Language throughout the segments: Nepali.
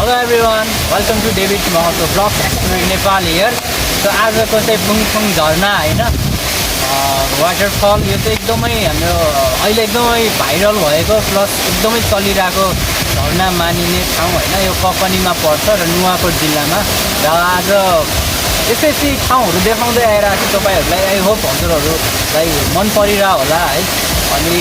Hello everyone, welcome to David Machappkhari vlog exploring Nepal here. So आजको चाहिँ फुङ फुङ झरना हैन वाटरफल यो चाहिँ एकदमै हाम्रो अहिले एकदमै भाइरल भएको प्लस एकदमै चलिरहेको झरना मानिने ठाउँ हैन यो ककनीमा पर्छ र नुवाकोट जिल्लामा र आज यसै ठाउँहरु देखाउँदै आइरहेको छु तपाईहरुलाई आई होप हजुरहरुलाई मन परिरा होला है अनि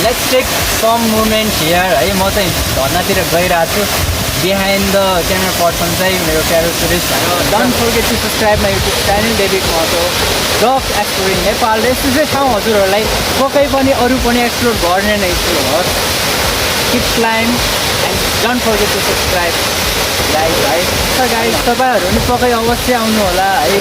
let's take some moment here है म चाहिँ झरनातिर गइरहेको छु behind the camera person चाहिँ मेरो प्यारो tourist don't forget to subscribe my YouTube channel David Mahato vlog exploring Nepal यस्तो चाहिँ ठाउँ हजुरहरूलाई पक्कै पनि अरू पनि एक्सप्लोर गर्ने नै छु हो keep climb and don't forget to subscribe like है त गाइस तपाईहरु पनि पक्कै अवश्य आउनु होला है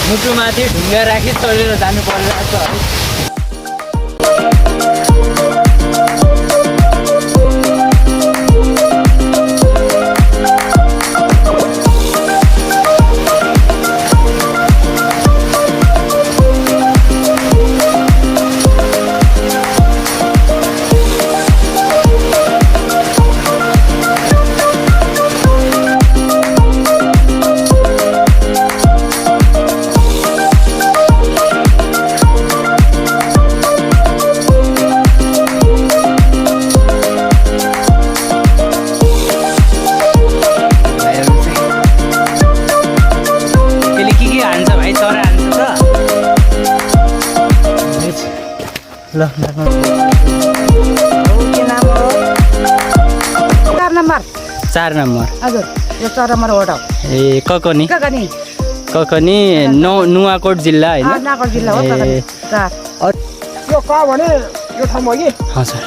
मुटुमाथि ढुङ्गा राखी चढेर जानु परिरहेको छ है चार नम्बर हजुर यो 4 नम्बर वडा ए ककनी नुवाकोट जिल्ला हैन नुवाकोट जिल्ला हो ककनी 4 यो का भने यो ठाउँमा कि हजुर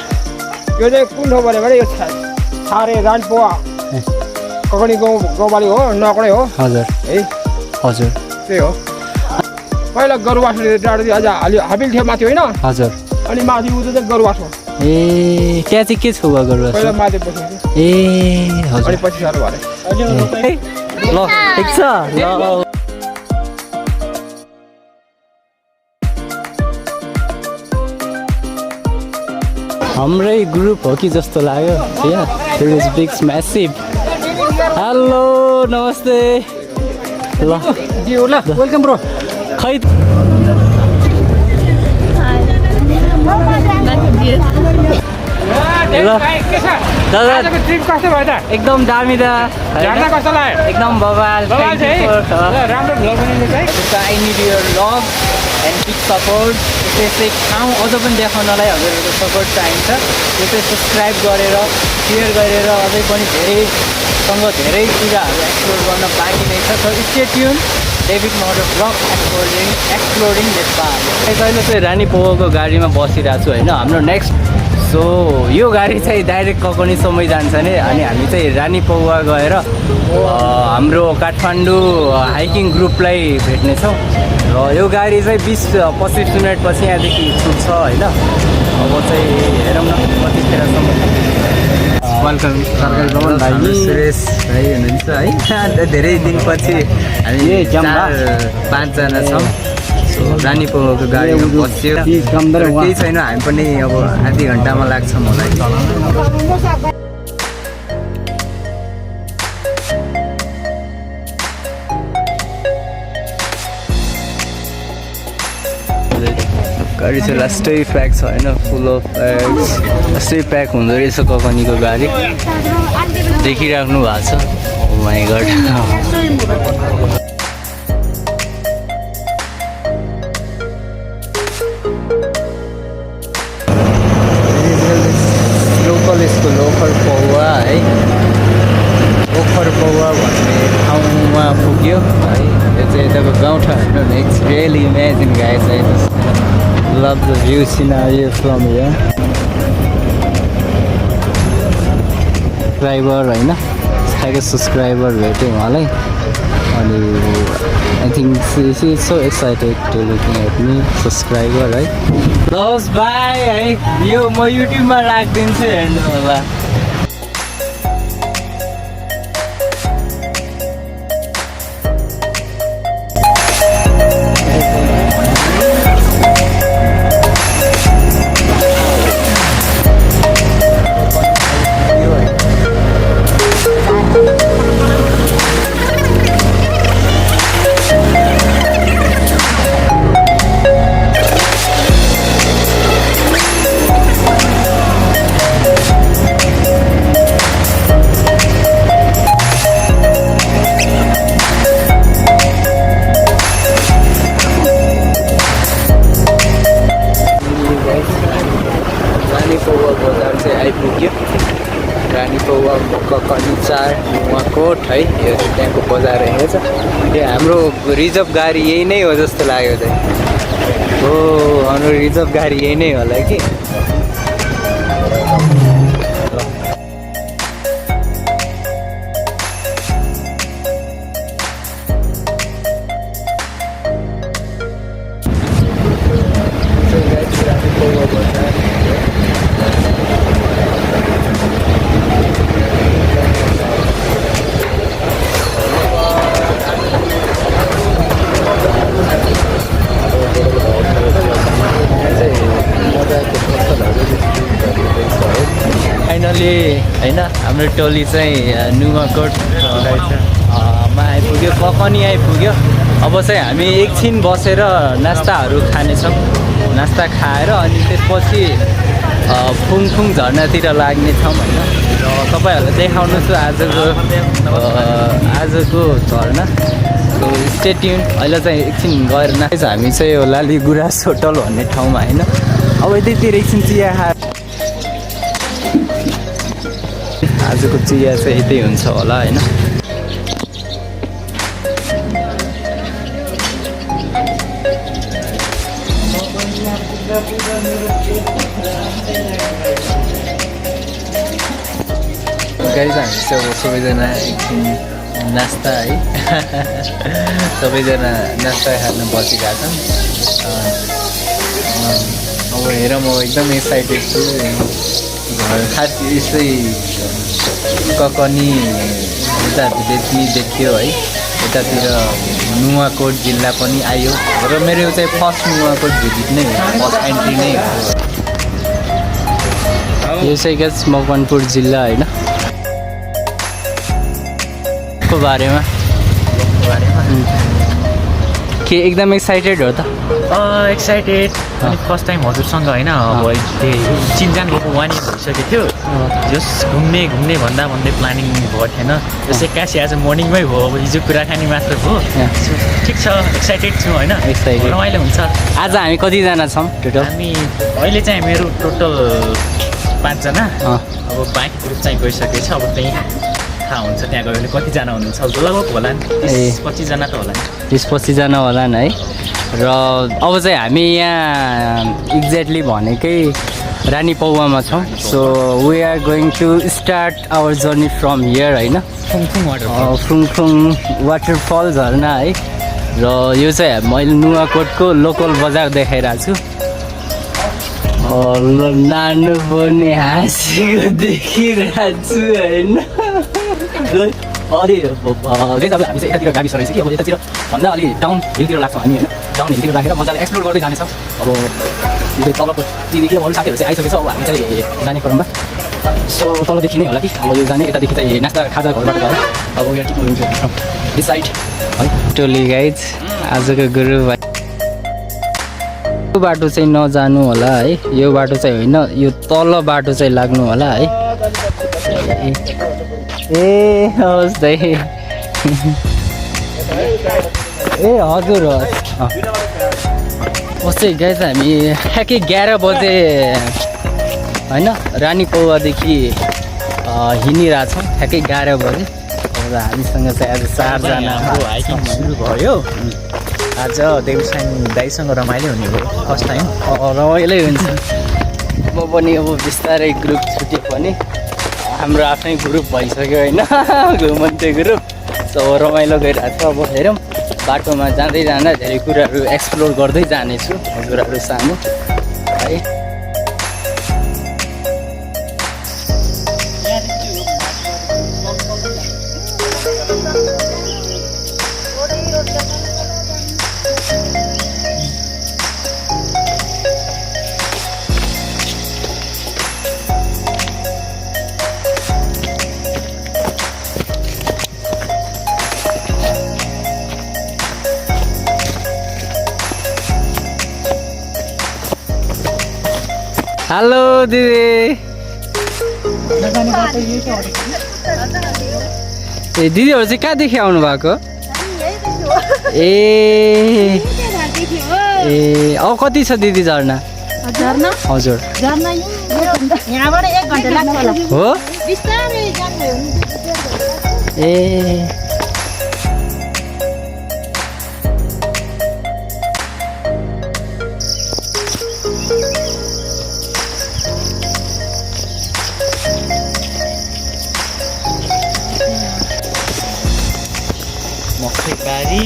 यो चाहिँ कुन ठाउँ भने यो छारे रानपोवा ककनी गाउँबाली हो नकडै हो हजुर है हजुर त्यही हो पहिला गरुवासले डाँडो अझ हाबिल थियो माथि हैन हजुर अनि माथि उतो चाहिँ गरुवास हो ए त्यहाँ चाहिँ के छ गरुवास पहिला माथि बस्नु ए हजुर अनि पछि सारो भरे ल ठीक छ ल हाम्रै ग्रुप हो कि जस्तो लाग्यो there is big massive hello नमस्ते ल वेलकम ब्रो खै दादा ट्रिप कस्तो भयो त एकदम दामी दा झर्ना कस्तो लाग्यो एकदम बवाल राम्रो भ्लग बनाउनु चाहिँ I need your love and big support त्यस्तै ठाउँ अझ पनि देखाउनलाई हजुरहरूको सपोर्ट चाहिन्छ त्यो चाहिँ सब्सक्राइब गरेर सेयर गरेर अझै पनि धेरैसँग धेरै कुराहरू एक्सप्लोर गर्न बाँकी नै छ। So stay tune David Mahato vlog exploring Nepal. अहिले चाहिँ रानीपौवाको गाडीमा बसिरहेको छु होइन। हाम्रो नेक्स्ट सो यो गाडी चाहिँ डाइरेक्ट ककनीसम्मै जान्छ नि, अनि हामी चाहिँ रानीपौवा गएर हाम्रो काठमाडौँ हाइकिङ ग्रुपलाई भेट्नेछौँ र यो गाडी चाहिँ 20-25 मिनटपछि यहाँदेखि छुट्छ होइन। अब चाहिँ हेरौँ न कतिखेरसम्म। वेलकम सरकारी भवन भाइ सुरेश भाइ हुनुहुन्छ है। धेरै दिनपछि हामी 4-5जना छौँ। रानीपौवाको गाडीमा बस्यो, केही छैन, हामी पनि अब आधी घन्टामा लाग्छौँ होला। गाडी चाहिँ लास्टै प्याक छ होइन, फुल अफ प्याक्स। लास्टै प्याक हुँदो रहेछ ककनीको गाडी, देखिराख्नु भएको छ। ओ माई गड। लोखर पौवा है, लोखर पौवा भन्ने ठाउँमा पुग्यो है। यो चाहिँ यताको गाउँठाउँ होइन। इट्स रियली इमेजिन गाइज है। Love the view scenario from here. Subscriber होइन, ठ्याक्कै सब्सक्राइबर भेट्यो उहाँलाई। अनि I think she is so excited to looking at me, subscriber है। लस बाई है, यो म युट्युबमा राखिदिन्छु, हेर्नु होला। रानीपौवा बजार चाहिँ आइपुग्यो। रानीपौवा काठमाडौँ है, यो त्यहाँको बजार रहेछ। यो हाम्रो रिजर्भ गाडी यही नै हो जस्तो लाग्यो चाहिँ। हो, हाम्रो रिजर्भ गाडी यही नै होला कि। फाइनली होइन, हाम्रो टोली चाहिँ नुवाकोटमा आइपुग्यो, ककनी आइपुग्यो। अब चाहिँ हामी एकछिन बसेर नास्ताहरू खानेछौँ। नास्ता खाएर अनि त्यसपछि फुङफुङ झर्नातिर लाग्नेछौँ होइन। र तपाईँहरूलाई देखाउनु छु आजको झर्ना। So stay tune. अहिले चाहिँ एकछिन गएर हामी चाहिँ यो लाली गुराँस होटल भन्ने ठाउँमा होइन। अब यतैतिर एकछिन चिया खाएर आजको चिया चाहिँ यतै हुन्छ होला होइन। गाडी चाहिँ हामी चाहिँ अब सबैजना एकछिन नास्ता है सबैजना नास्ता खान बसिरहेका छन्। अब हेर म एकदम एक्साइटेड छु। खास यस्तै ककनी यता देखियो है। यतातिर नुवाकोट जिल्ला पनि आयो र मेरो चाहिँ फर्स्ट नुवाकोट भिजिट नै हो, फर्स्ट एन्ट्री नै हो। यो चाहिँ क्या मकवानपुर जिल्ला होइन को बारेमा के एकदम एक्साइटेड हो त? एक्साइटेड। अनि फर्स्ट टाइम हजुरसँग होइन, अब चिनजान गएको 1 इयर भइसकेको थियो। जस घुम्ने भन्दै प्लानिङ भएको थिएन। जस्तै एक्कासी आज मर्निङमै भयो, अब हिजो कुराकानी मात्र भयो। ठिक छ, एक्साइटेड छु होइन, रमाइलो हुन्छ। आज हामी कतिजना छौँ टोटल? हामी अहिले चाहिँ मेरो टोटल 5 जना अब बाइक ग्रुप चाहिँ गइसकेछ अब त्यही थाहा हुन्छ त्यहाँ गयो भने कतिजना हुनुहुन्छ लगभग होला नि 25 जना त होला नि 20-25 जना होला नि है र अब चाहिँ हामी यहाँ एक्ज्याक्टली भनेकै रानीपौवामा छौँ so we are going to start our journey from here होइन फुङफुङ वाटरफल झरना है र यो चाहिँ मैले नुवाकोटको लोकल बजार देखाइरहेको छु नानु पनि हाँसेको देखिरहेको छु होइन अलि त्यही त हामी चाहिँ यतातिर गाविस रहेछ कि अब यतातिर भन्दा अलि डाउन हिलतिर लाग्छौँ हामी होइन डाउन हिलतिर राखेर मजाले एक्सप्लोर गर्दै जानेछौँ अब यो तलको तिमीदेखि अरू साथीहरू चाहिँ आइसकेछ अब हामी चाहिँ जाने क्रममा सो तलदेखि नै होला कि अब यो जाने यतादेखि चाहिँ नास्ता खाजा घरबाट गएर अब यो दिस साइड है टोली गाइज आजको गुरु यो बाटो चाहिँ नजानु होला है यो बाटो चाहिँ होइन यो तल बाटो चाहिँ लाग्नु होला है ए हवस् दाइ ए हजुर अस्ति गाइज हामी ठ्याक्कै 11 बजे होइन रानीपौवादेखि हिँडिरहेछौँ ठ्याक्कै 11 बजे अब हामीसँग चाहिँ आज 4 जना हाइकिङ सुरु भयो आज देवसाई दाइसँग रमाइलो हुने भयो फर्स्ट टाइम रमाइलै हुन्छ म पनि अब बिस्तारै ग्रुप छुट्यो भने हाम्रो आफ्नै ग्रुप भइसक्यो होइन घुमन्ते ग्रुप सो रमाइलो गइरहेको छ अब हेरौँ बाटोमा जाँदै जाँदा धेरै कुराहरू एक्सप्लोर गर्दै जानेछु हजुरहरू सामु है हेलो दिदी ए दिदीहरू चाहिँ कहाँदेखि आउनु भएको ए ए अब कति छ दिदी झर्ना हजुर यहाँबाट 1 घन्टा लाग्छ होला हो ए मखैबारी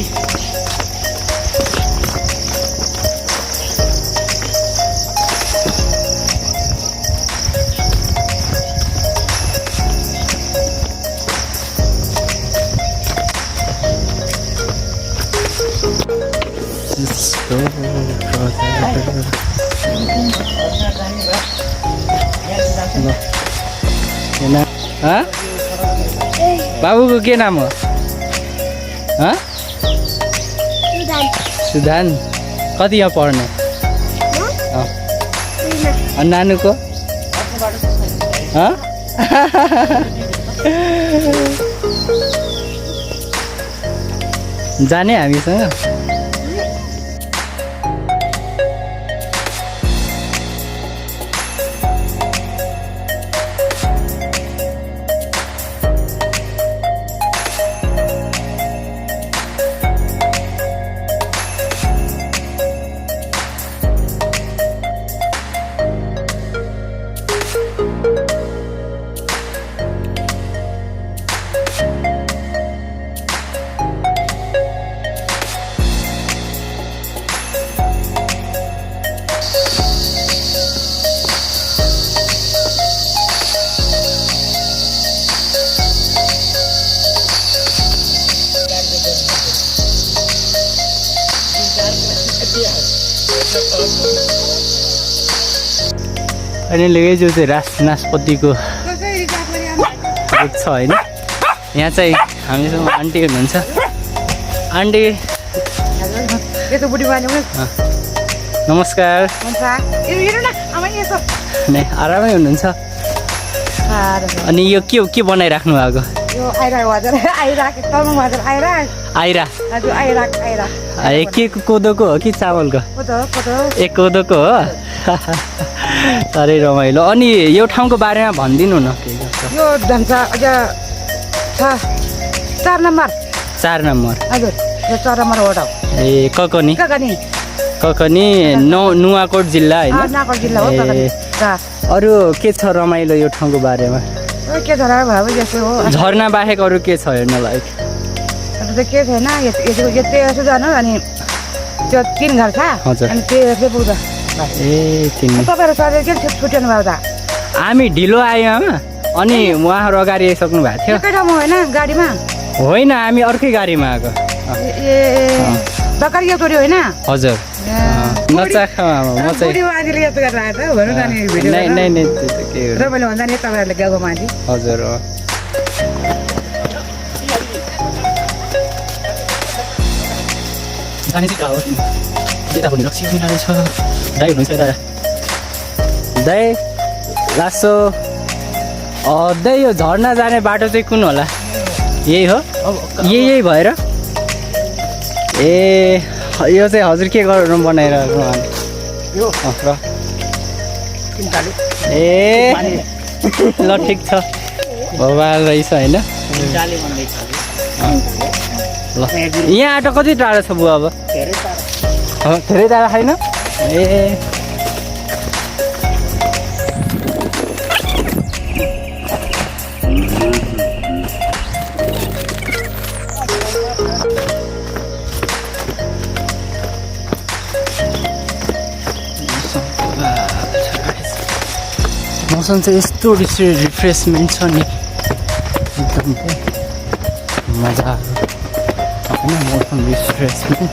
बाबुको के नाम हो सुधान कति यहाँ पढ्ने नानुको जाने हामीसँग अनि लेगै जो चाहिँ नासपतिको रुख छ होइन यहाँ चाहिँ हामीसँग आन्टी हुनुहुन्छ आन्टी नमस्कार आरामै हुनुहुन्छ अनि यो के बनाइराख्नु भएको यो आइरा हजुर आइरा तलमा हजुर आइरा आइरा हजुर आइरा आइरा के कोदोको हो कि चामलको ए कोदोको हो साह्रै रमाइलो अनि यो ठाउँको बारेमा भनिदिनु न के यो जान्छ अझ 4 नम्बर 4 नम्बर हजुर यो 4 नम्बर वडा ए ककनी नुवाकोट जिल्ला हैन नुवाकोट जिल्ला हो ककनी अरु के छ रमाइलो यो ठाउँको बारेमा के छ र भाबी जस्तो हो झरना बाहेक अरु के छ हेर्न लायक त के छैन यसको यतै यसो जानु अनि त्यो 3 घर छ अनि त्यो पुग्छ ए 3 तपाईहरु सधैँ के छुट्याउनु भयो त हामी ढिलो आयौँ अनि उहाँहरु अगाडि आइसक्नु भएको थियो एकै ठाउँमा होइन गाडीमा होइन हामी अर्कै गाडीमा आएको ए दकरिया टोरी होइन हजुर नचाखमा म चाहिँ बुढी मान्छेले यस्तो गरेर आएको त भन्नु जाने भिडियो नै त्यो त के हो र मैले भन्दा नि तपाईहरुले गाउँको मान्छे हजुर हो जाने चाहिँ गाउँ यता पनि रक्सी किनारे छ दाइ हुनुहुन्छ दादा दाइ लासो दाइ यो झरना जाने बाटो चाहिँ कुन होला यही हो यही भएर ए यो चाहिँ हजुर के गर्नु बनाइरहेको यो र ए ल ठिक छ भगवान रहेछ होइन ल यहाँ आटो कति टाढो छ बुवा अब धेरै टाढो छैन ए मौसम चाहिँ यस्तो रिफ्रेसमेन्ट छ नि एकदम मजा होइन मौसम रिफ्रेसमेन्ट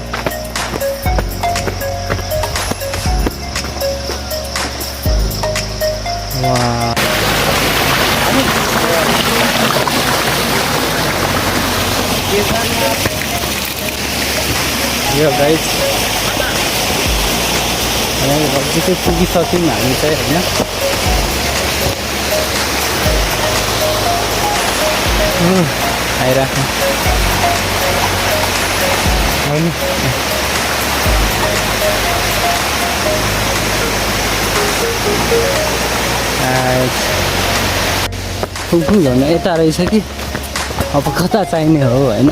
यो गाइस नजिकै पुगिसक्यौँ हामी चाहिँ होइन आइराख्नु फुङफुङ झर्न यता रहेछ कि अब कता चाहिने हो होइन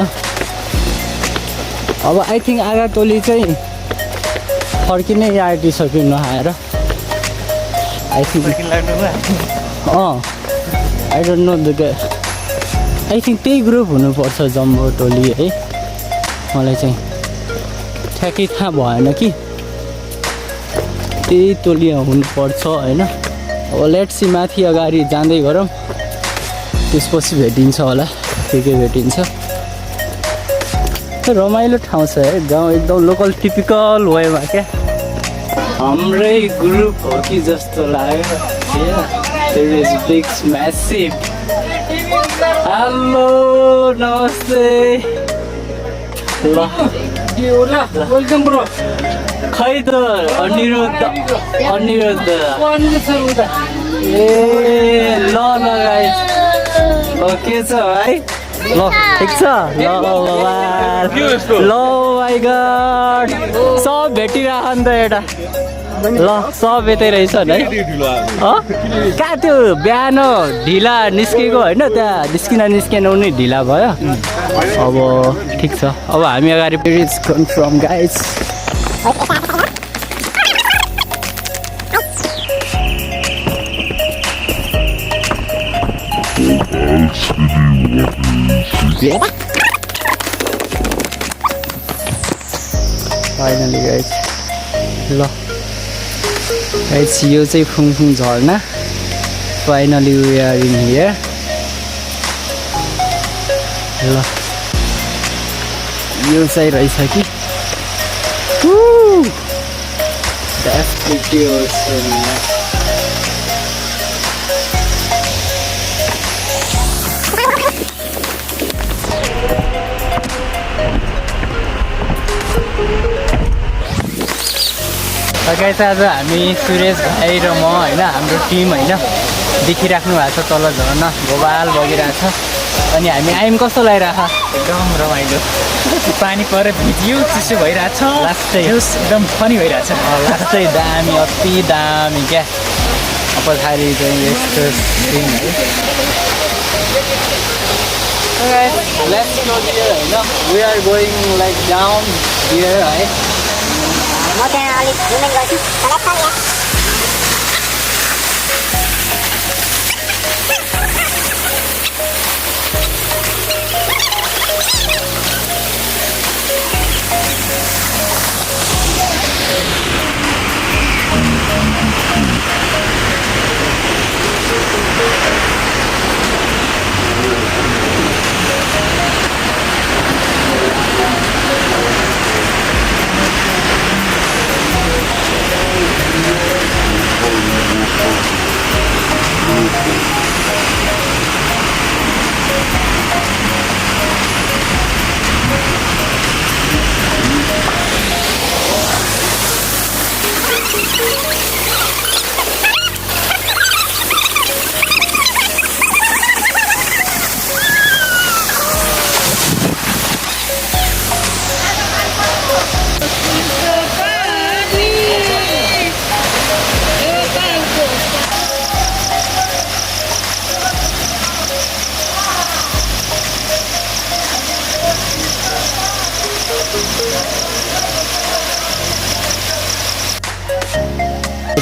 अब आई थिङ्क आगा टोली चाहिँ फर्किनै आँटिसक्यो नआएर I think I don't know the I think त्यही ग्रुप हुनुपर्छ जम्बो टोली है मलाई चाहिँ ठ्याक्कै थाहा भएन कि त्यही टोली हुनुपर्छ होइन अब लेट्स सी माथि अगाडि जाँदै गरौँ त्यसपछि भेटिन्छ होला के भेटिन्छ रमाइलो ठाउँ छ है गाउँ एकदम लोकल टिपिकल वेमा क्या हाम्रै ग्रुप हो कि जस्तो लाग्यो हेलो नमस्ते ल वेलकम ब्रो खै त अनिरुद्ध ए ल गाइस के छ भाइ ल ठिक छ ल माइ गॉड सब भेटिरह नि त एउटा ल सब यतै रहेछ है कहाँ त्यो बिहान ढिला निस्केको होइन त्यहाँ निस्किन उनी ढिला भयो अब ठिक छ अब हामी अगाडि फ्रम गाइस फाइनली गाइस ल गाइस यो चाहिँ फुङफुङ झर्ना finally we are in here ल यो चाहिँ रहेछ कि That's pretty awesome. गाइस आज हामी सुरेश भाइ र म होइन हाम्रो टिम होइन देखिराख्नु भएको छ तल झर्ना भोबाल बगिरहेको छ अनि हामी आइम कस्तो लागिरहेको एकदम रमाइलो पानी परेर भिजियो चिसो भइरहेछ लास्टै एकदम फनी भइरहेछ लास्टै दामी अति दामी क्या पछाडि चाहिँ यस्तो सिन है लेट्स गो हियर हैन we are going like down here है म त्यहाँ अलिक मुभमेन्ट गर्छु मलाई थाहा छ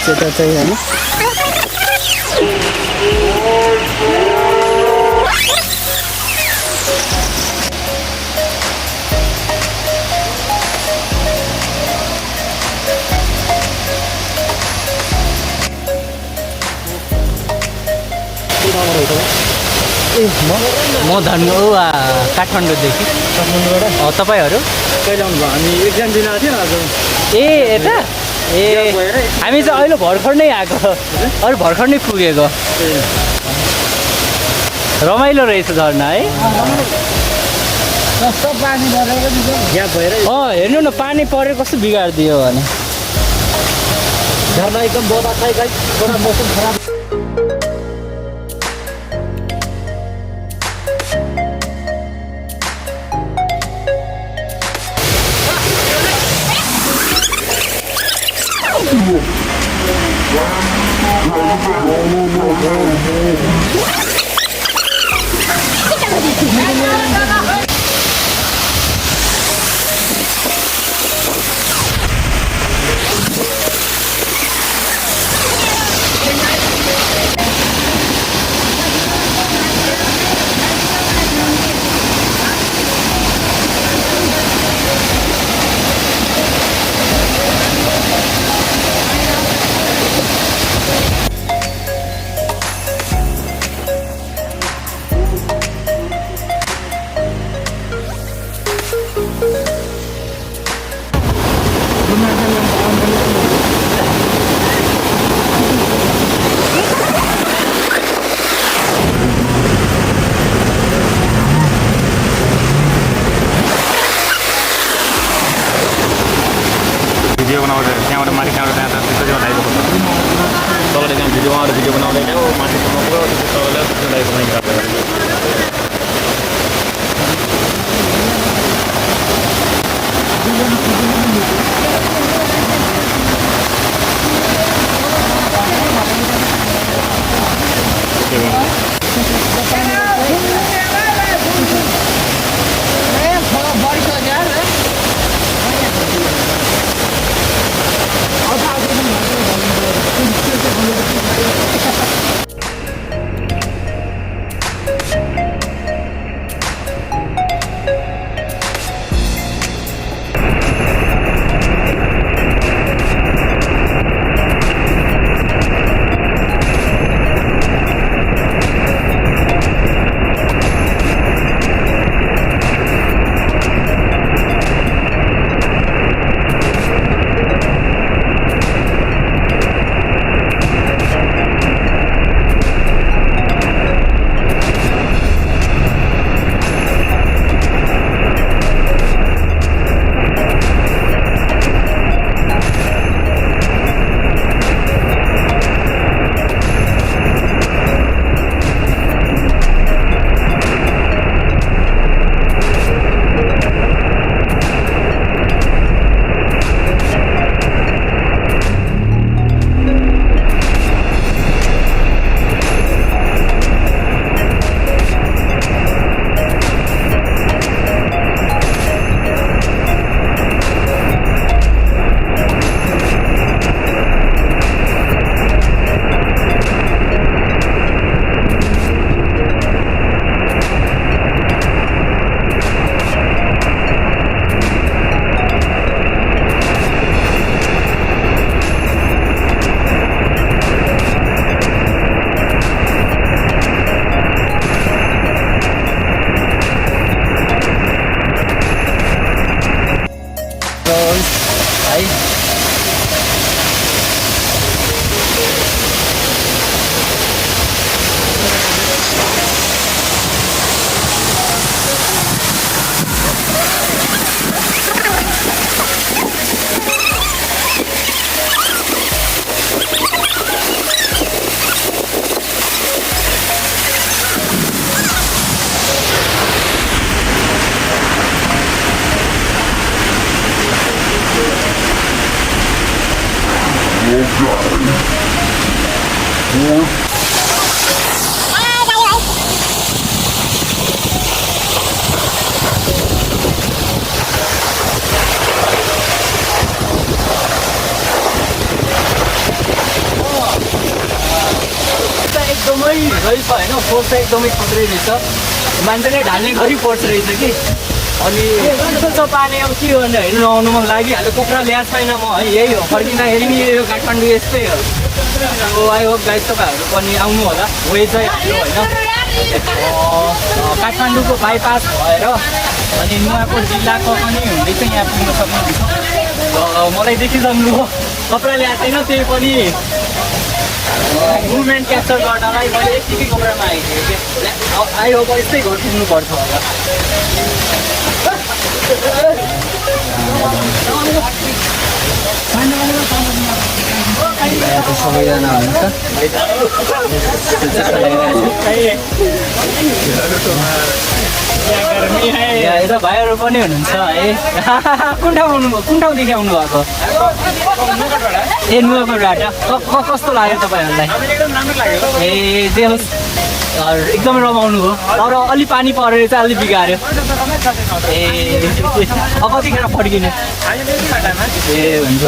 त्यता चाहिँ हैन म काठमाडौँदेखि तपाईँहरू कहिले आउनुभयो हामी एक्जाम दिन आएको थियो आज ए यता ए हामी चाहिँ अहिले भर्खर नै आएको अरू भर्खर नै पुगेको रमाइलो रहेछ झर्ना है हेर्नु न पानी परेर कस्तो बिगारिदियो भने झर्ना एकदम बहुत अच्छा है गाइस थोड़ा मौसम खराब भिडियो बनाउँदै त्यहाँबाट माथि त्यहाँबाट त्यहाँ त्यसपछि बनाइदिएको तलले त्यहाँ भिडियो बनाउँदै ल्याऊ माथिसम्म पुरो तलले एकदमै रहेछ होइन, फोर्स चाहिँ एकदमै खत्रै रहेछ, मान्छेले ढाल्ने गरी पर्छ रहेछ कि। अनि कस्तो पानी अब के गर्ने हेर्नु नआउनु मन लागिहाल्यो, कोक्रा ल्याएको छैन म है, यही हो फर्किँदाखेरि नि यो काठमाडौँ यस्तै हो। अब आई होप गाइस तपाईँहरू पनि आउनु होला, वे चाहिँ हाम्रो होइन काठमाडौँको बाइपास भएर अनि नुवाकोट जिल्लाको पनि हुँदै चाहिँ यहाँ पुग्न सक्नुहुन्छ। मलाई देखिसक्नु हो कपडा ल्याएको छैन, त्यही पनि मुभमेन्ट क्याप्चर गर्नलाई मैले यतिकै कपडामा आइदिएँ कि आई होप यस्तै घर पुग्नुपर्छ होला। सबैजना हुन्छ यता भाइहरू पनि हुनुहुन्छ है। कुन ठाउँदेखि आउनु भएको? ए नुवाकोटबाट। कस्तो लाग्यो तपाईँहरूलाई? ए जे होस् एकदमै रमाउनु हो, तर अलि पानी परेर चाहिँ अलि बिगाऱ्यो। ए अब कतिखेर फर्किने? ए हुन्छ।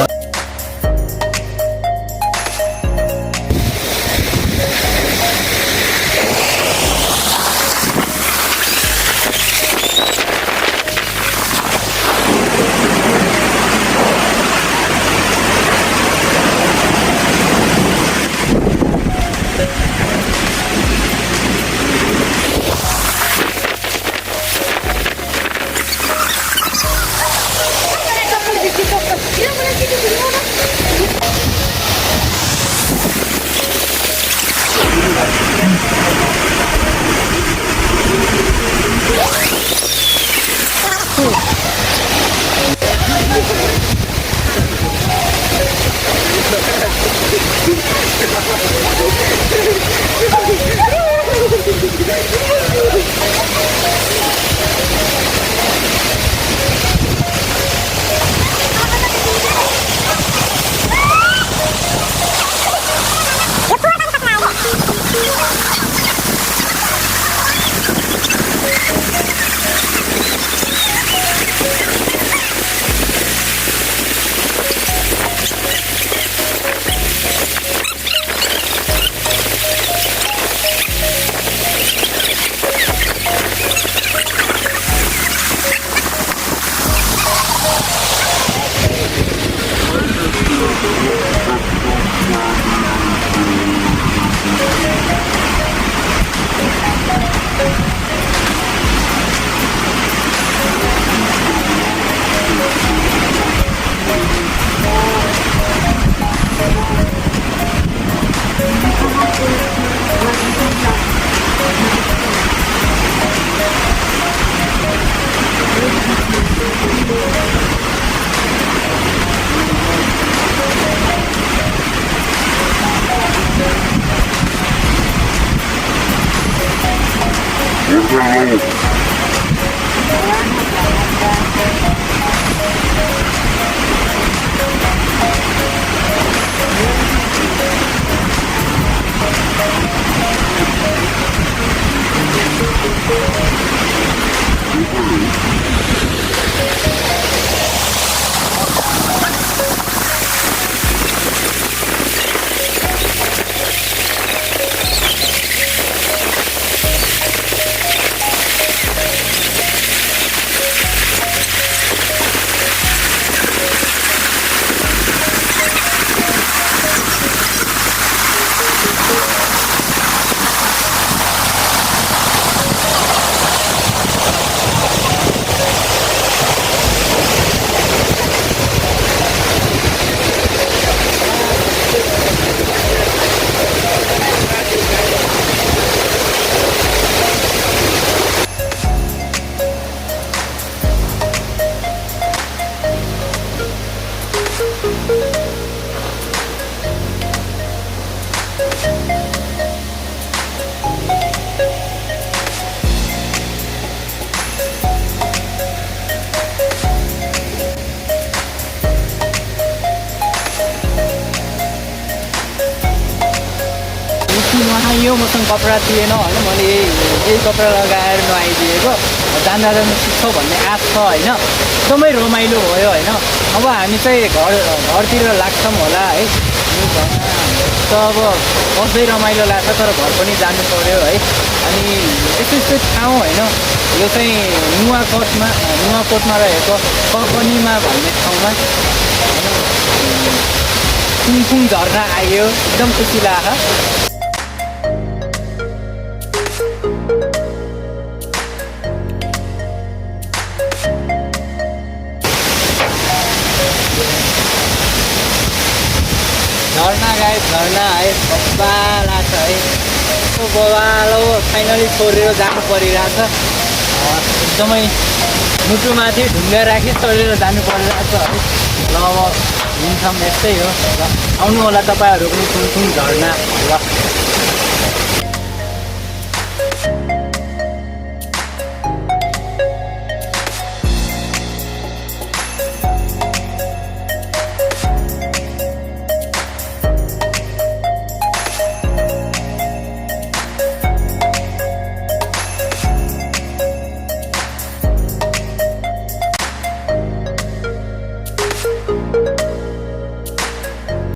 यो मसँग कपडा थिएन होइन मैले यही कपडा लगाएर नुहाइदिएको जान्दा जानु सिक्छौ भन्ने आश छ होइन एकदमै रमाइलो भयो होइन अब हामी चाहिँ घरतिर लाग्छौँ होला है त अब बस्दै रमाइलो लाग्छ तर घर पनि जानु पऱ्यो है अनि यस्तो यस्तो ठाउँ होइन यो चाहिँ नुवाकोटमा रहेको ककनीमा भन्ने ठाउँमा फुङफुङ झर्ना आयो एकदम खुसी लाग्यो झर्ना है बब्बा लाग्छ है यस्तो बबालो फाइनली छोडेर जानु परिरहेछ एकदमै मुटुमाथि ढुङ्गा राखी चढेर जानु परिरहेछ है ल अब हिँड्छौँ यस्तै हो र आउनु होला तपाईँहरू पनि फुङफुङ झर्ना ल